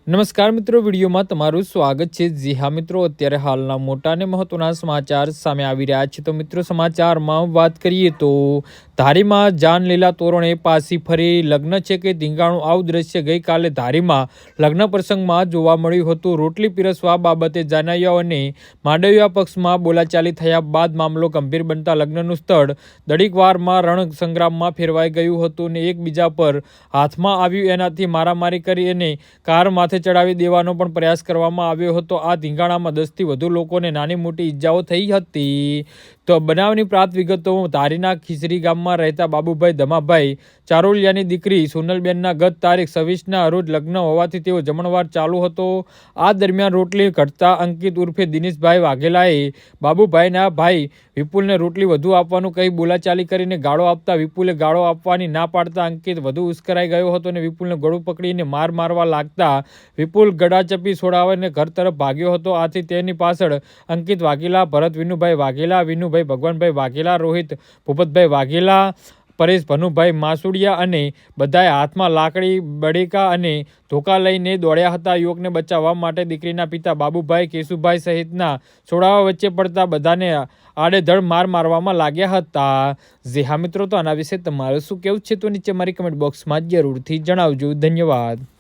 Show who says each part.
Speaker 1: નમસ્કાર મિત્રો, વિડીયોમાં તમારું સ્વાગત છે। જી હા મિત્રો, અત્યારે હાલના મોટા અને મહત્વના સમાચાર સામે આવી રહ્યા છે। તો મિત્રો, સમાચારમાં વાત કરીએ તો ધારીમાં જાનલીલા તોરણે પાછી ફરી લગ્ન છે કે ધીંગાણું, આવું દ્રશ્ય ગઈકાલે ધારીમાં લગ્ન પ્રસંગમાં જોવા મળ્યું હતું। રોટલી પીરસવા બાબતે જાનૈયાઓ અને માંડવિયા પક્ષમાં બોલાચાલી થયા બાદ મામલો ગંભીર બનતા લગ્નનું સ્થળ દડીકવારમાં રણ સંગ્રામમાં ફેરવાઈ ગયું હતું અને એકબીજા પર હાથમાં આવ્યું। એનાથી મારામારી કરી અને કાર માથે ચડાવી દેવાનો પણ પ્રયાસ કરવામાં આવ્યો હતો। આ ધીંગાણામાં 10 થી વધુ લોકોને નાની મોટી ઈજાઓ થઈ હતી। તો બનાવની પ્રાપ્ત વિગતો, ધારીના ખીસરી ગામમાં રહેતા બાબુભાઈ ધમાભાઈ ચારોલિયાની દીકરી સોનલબેનના ગત તારીખ 26ના રોજ લગ્ન હોવાથી તેઓ જમણવાર ચાલુ હતો। આ દરમિયાન રોટલી ઘટતા અંકિત ઉર્ફે દિનેશભાઈ વાઘેલાએ બાબુભાઈના ભાઈ વિપુલને રોટલી વધુ આપવાનું કહી બોલાચાલી કરીને ગાળો આપતા વિપુલે ગાળો આપવાની ના પાડતા અંકિત વધુ ઉશ્કેરાઈ ગયો હતો અને વિપુલને ગળું પકડીને મારવા લાગતા વિપુલ ગળાચપી છોડાવીને ઘર તરફ ભાગ્યો હતો। આથી તેની પાછળ અંકિત વાઘેલા, ભરત વિનુભાઈ વાઘેલા, વિનુભાઈ ભગવાનભાઈ વાઘેલા, રોહિત ભૂપતભાઈ વાઘેલા, પરેશ ભનુભાઈ માસુડિયા અને બધાએ હાથમાં લાકડી, બડેકા અને ધોકા લઈને દોડ્યા હતા। યુવકને બચાવવા માટે દીકરીના પિતા બાબુભાઈ, કેશુભાઈ સહિતના છોડાવા વચ્ચે પડતા બધાને આડેધડ મારવામાં લાગ્યા હતા। જી હા મિત્રો, તો આના વિશે તમારું શું કહેવું છે તો નીચે મારી કમેન્ટ બોક્સમાં જરૂરથી જણાવજો। ધન્યવાદ।